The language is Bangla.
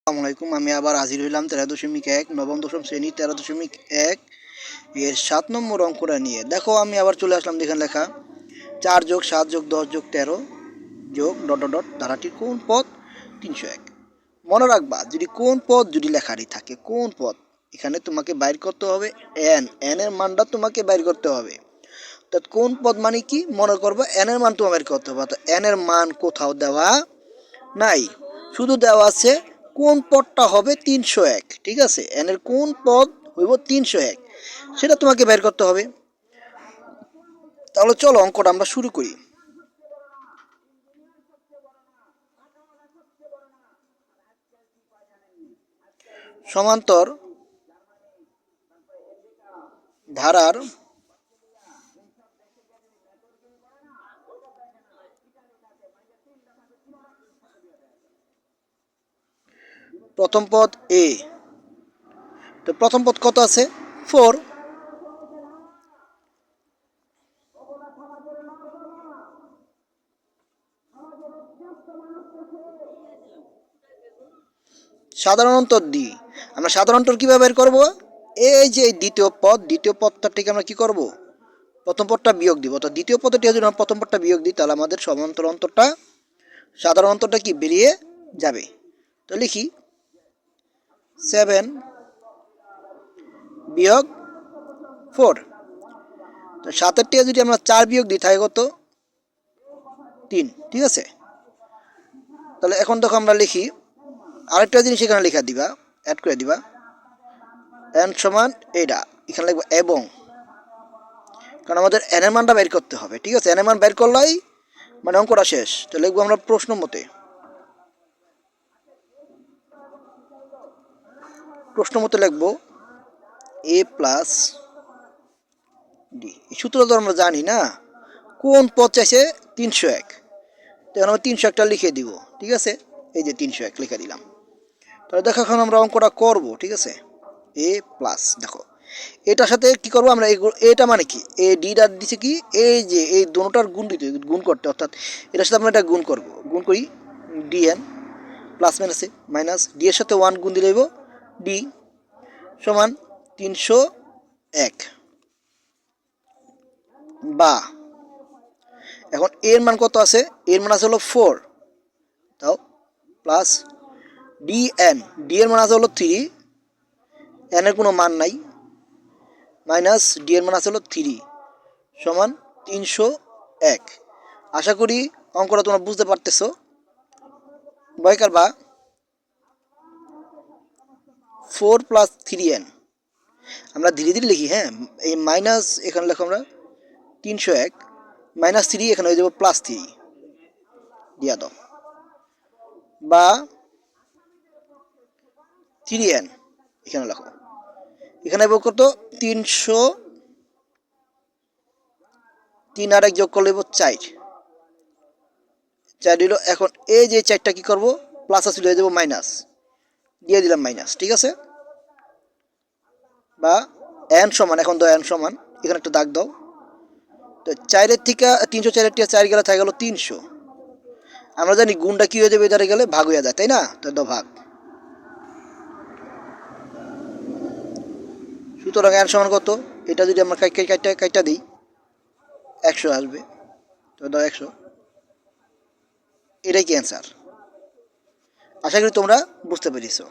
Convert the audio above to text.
আসসালামু আলাইকুম। আমি আবার হাজির হইলাম 13.1 নবম দশম শ্রেণী 13.1 এর 7 নম্বর অঙ্কটা নিয়ে। দেখো আমি আবার চলে আসলাম, দেখেন লেখা 4 যোগ 7 যোগ 10 যোগ 13 যোগ ডট ডট ডট ধারাটির কোন পদ 301। মনে রাখবা, যদি কোন পদ যদি লেখারই থাকে, কোন পদ এখানে তোমাকে বাইর করতে হবে। এন এর মানটা তোমাকে বাইর করতে হবে। তো কোন পদ মানে কি মনে করবো, এন এর মান তোমার বাইর করতে হবে। তো এন এর মান কোথাও দেওয়া নাই, শুধু দেওয়া আছে কোন পদটা হবে 301। ঠিক আছে, এন এর কোন পদ হইব 301 সেটা তোমাকে বের করতে হবে। তাহলে চলো অঙ্কটা আমরা শুরু করি। সমান্তর ধারার প্রথম পদ এ। তো প্রথম পদ কত আছে? 4। সাধারণ অন্তর ডি। আমরা সাধারণ অন্তর কিভাবে বের করব? এই যে দ্বিতীয় পদ, দ্বিতীয় পদটা থেকে আমরা কি করব, প্রথম পদটা বিয়োগ দিব। তো দ্বিতীয় পদটি যদি আমরা প্রথম পদটা বিয়োগ দিই, তাহলে আমাদের সমান্তর অন্তরটা, সাধারণ অন্তরটা কি বেরিয়ে যাবে। তো লিখি 7 বিয়োগ 4। তো 7-এর থেকে যদি আমরা 4 বিয়োগ দিই তাহলে কত? 3। ঠিক আছে, তাহলে এখন দেখো আমরা লিখি আরেকটা জিনিস এখানে লেখা দিবা, অ্যাড করে দিবা। এন সমান এইটা এখানে লিখবো এবং, কারণ আমাদের এন এর মানটা বের করতে হবে। ঠিক আছে, এন এর মান বের করলেই মানে অঙ্কটা শেষ। তো লিখবো আমরা প্রশ্ন মতে, লিখবো এ প্লাস ডি। এই সূত্র তো আমরা জানি না, কোন পদ চাইছে 301, তখন আমরা 301টা লিখে দিব। ঠিক আছে, এই যে 301 লিখে দিলাম। তাহলে দেখো এখন আমরা অঙ্কটা করব। ঠিক আছে, এ প্লাস, দেখো এটার সাথে কি করব আমরা, এটা মানে কি, এ ডিটা দিছে কি, এই যে এই দোনোটার গুণ দিতে, গুণ করতে, অর্থাৎ এটার সাথে আমরা এটা গুণ করব। গুণ করি ডিএন প্লাস মাইনাসে মাইনাস ডি এর সাথে 1 গুণ দিলে ডি সমান 301। বা এখন এর মান কত আছে? এর মান আছে হলো 4, তাও প্লাস ডিএন, ডি এর মান আছে হলো 3, এন এর কোনো মান নাই, মাইনাস ডি এর মান আছে হলো 3 সমান 301। আশা করি অঙ্কটা তোমরা বুঝতে পারতেছো। বয়কার বা 4 প্লাস 3n, আমরা ধীরে ধীরে লিখি। হ্যাঁ, এই মাইনাস এখানে লেখো আমরা 301 মাইনাস 3, এখানে হয়ে যাবে প্লাস 3 দিয়া দাও। বা 3n এখানে লেখো, এখানে কত 300, 3 আর 1 যোগ করলে 4, 4 দিল। এখন এই যে 4টা কি করব, প্লাস আসলে হয়ে যাবো মাইনাস, দিয়ে দিলাম মাইনাস। ঠিক আছে, বা এন সমান, এখন দাও এন সমান, এখানে একটা দাগ দাও। তো 4-এর থেকে 304-এর থেকে 4 গেলে থাকে গেল 300। আমরা জানি গুণটা কি হয়ে যাবে, এধারে গেলে ভাগ হয়ে যায়, তাই না? তো দাও ভাগ। সুতরাং এন সমান কত, এটা যদি আমরা কাইটা দিই 100 আসবে। তো দাও 100, এটাই কি অ্যান্সার। আশা করি তোমরা বুঝতে পেরেছো।